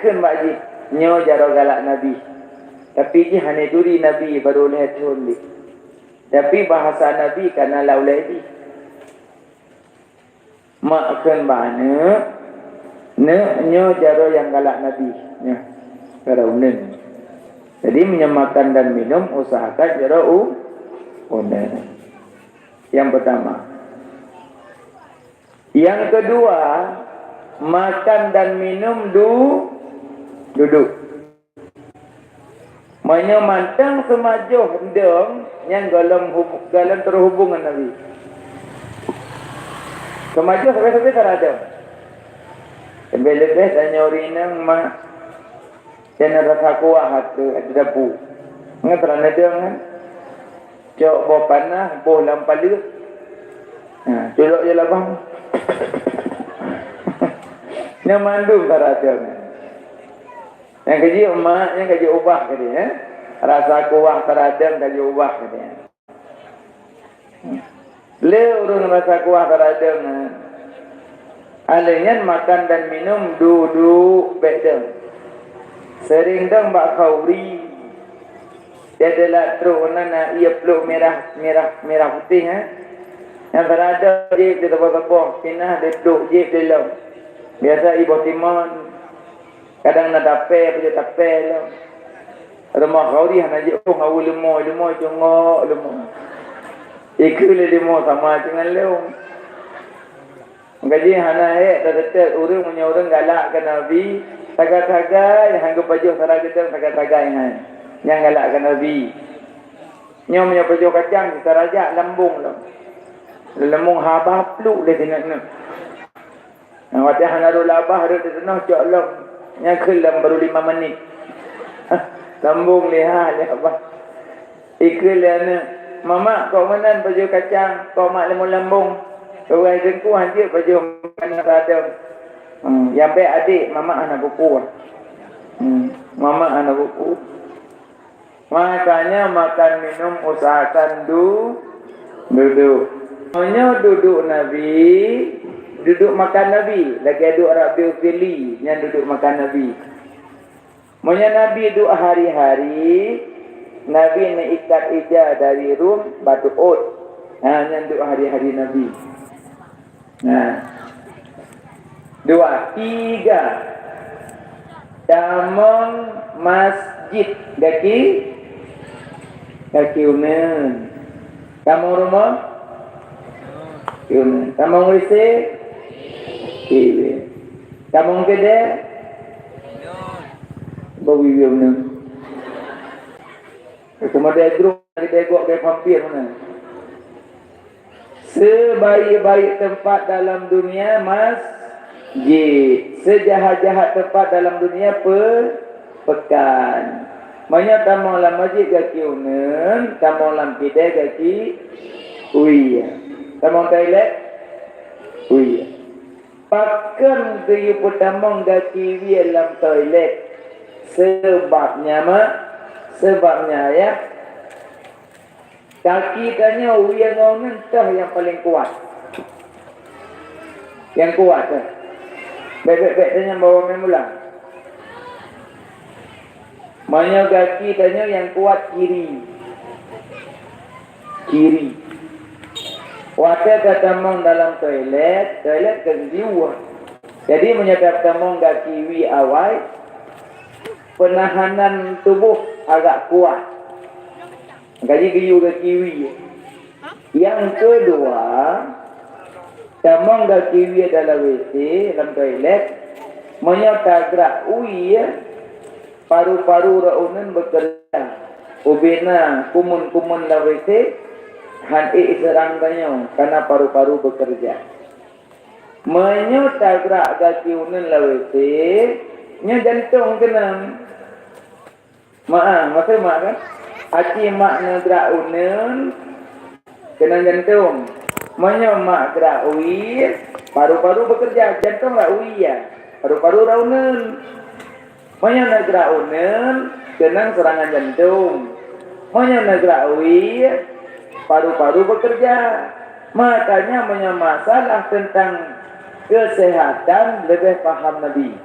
kan wajib nyo jaro galak Nabi. Tapi ji hane duri Nabi baru lihat ni. Tapi bahasa Nabi kana laulai di. Mak kan bana ne nyo jaro yang galak Nabi. Ya. Karaunen. Jadi menyemakan dan minum usahakan jaro unen. Yang pertama. Yang kedua, makan dan minum duduk. Menyemantang semajuh hendang yang dalam terhubungan Nabi. Semajuh sampai terada. Lebih-lebih dan nyorinang mak dan rasa kuah hati ada dapu. Ngetran ada kan? Cok bawa panah, bawa lampali. Colok je lah bang. Yang mandum terada. Yang kerja emak, yang kerja ubah kerja. Rasa kuah teradam kerja ubah kerja. Beliau urung rasa kuah teradam. Alanya makan dan minum duduk bedeng. Sering dong bak khauri. Dia adalah terunan ia peluk merah putih Yang teradam jib di tebak-tebak. Pinah dia duduk jib di dalam. Biasa ibu timon. Kadang nak tapel, pergi tapel lah. Rumah khauri nak je ngau lemoi congok lemoi. Ikut lemoi sama dengan leung. Gaji hana dah dekat urang punya orang galakkan Nabi, taga-taga yang hanggup pajuh sarang gedang taga-taga yang galakkan Nabi. Nyom punya pajuh kacang kita rajak lambung lah. Lambung habah peluk dia tengok ni. Yang waktu hana ru labah ada di sana cok long. Yang kelam baru 5 menit. Lambung lihat apa? Ikut liana. Mama kau menan baju kacang, kau mak lambung. Orang jengku hancur baju mana ada. Yang baik adik mama anak buku. Mama anak buku. Makanya makan minum usahakan duduk. Hanya duduk Nabi. Duduk makan Nabi. Lagi ada Arab Biofili yang duduk makan Nabi. Maksudnya Nabi duduk hari-hari. Nabi nak ikat ijah dari Rum, batu Ud. Yang duduk hari-hari Nabi. Dua, tiga. Damang masjid. Kaki unen. Damang rumah? Unen. Damang listrik? TV. Damang kedai? Bawi unen. Kemudian grup kita ikut ke vampir mana? Sebaik-baik tempat dalam dunia masjid. Sejahat-jahat tempat dalam dunia pekan. Banyak tamu dalam masjid kaki unen, tamu dalam kedai kaki uia. Tamu toilet uia. Pakan ke pertama kaki uia dalam toilet. Sebabnya ya kaki tanya uia ngau entah yang paling kuat. Yang kuat Bebek tanya bawa memulang. Banyak kaki tanya yang kuat kiri. Waktu ketamong dalam toilet ke jiwa. Jadi menyebab tamong kaki wi awal penahanan tubuh agak kuat. Gaji giyu ke kiwi. Yang kedua, tamang ke kiwi dalam WC, dalam toilet, menyata gerak ui, paru-paru raunan bekerja. Ubina kumun-kumun dalam WC, han'i serang tanya, karena paru-paru bekerja. Menyata gerak kaki unen dalam WC, nya jantung kena. Maksud mak kan? Hati mak negara unen kena jantung. Manya mak gerak ui, paru-paru bekerja, jantung lah ui ya. Paru-paru raunen. Manya negara unen kena serangan jantung. Manya negara ui, paru-paru bekerja. Makanya manya masalah tentang kesehatan lebih paham Nabi.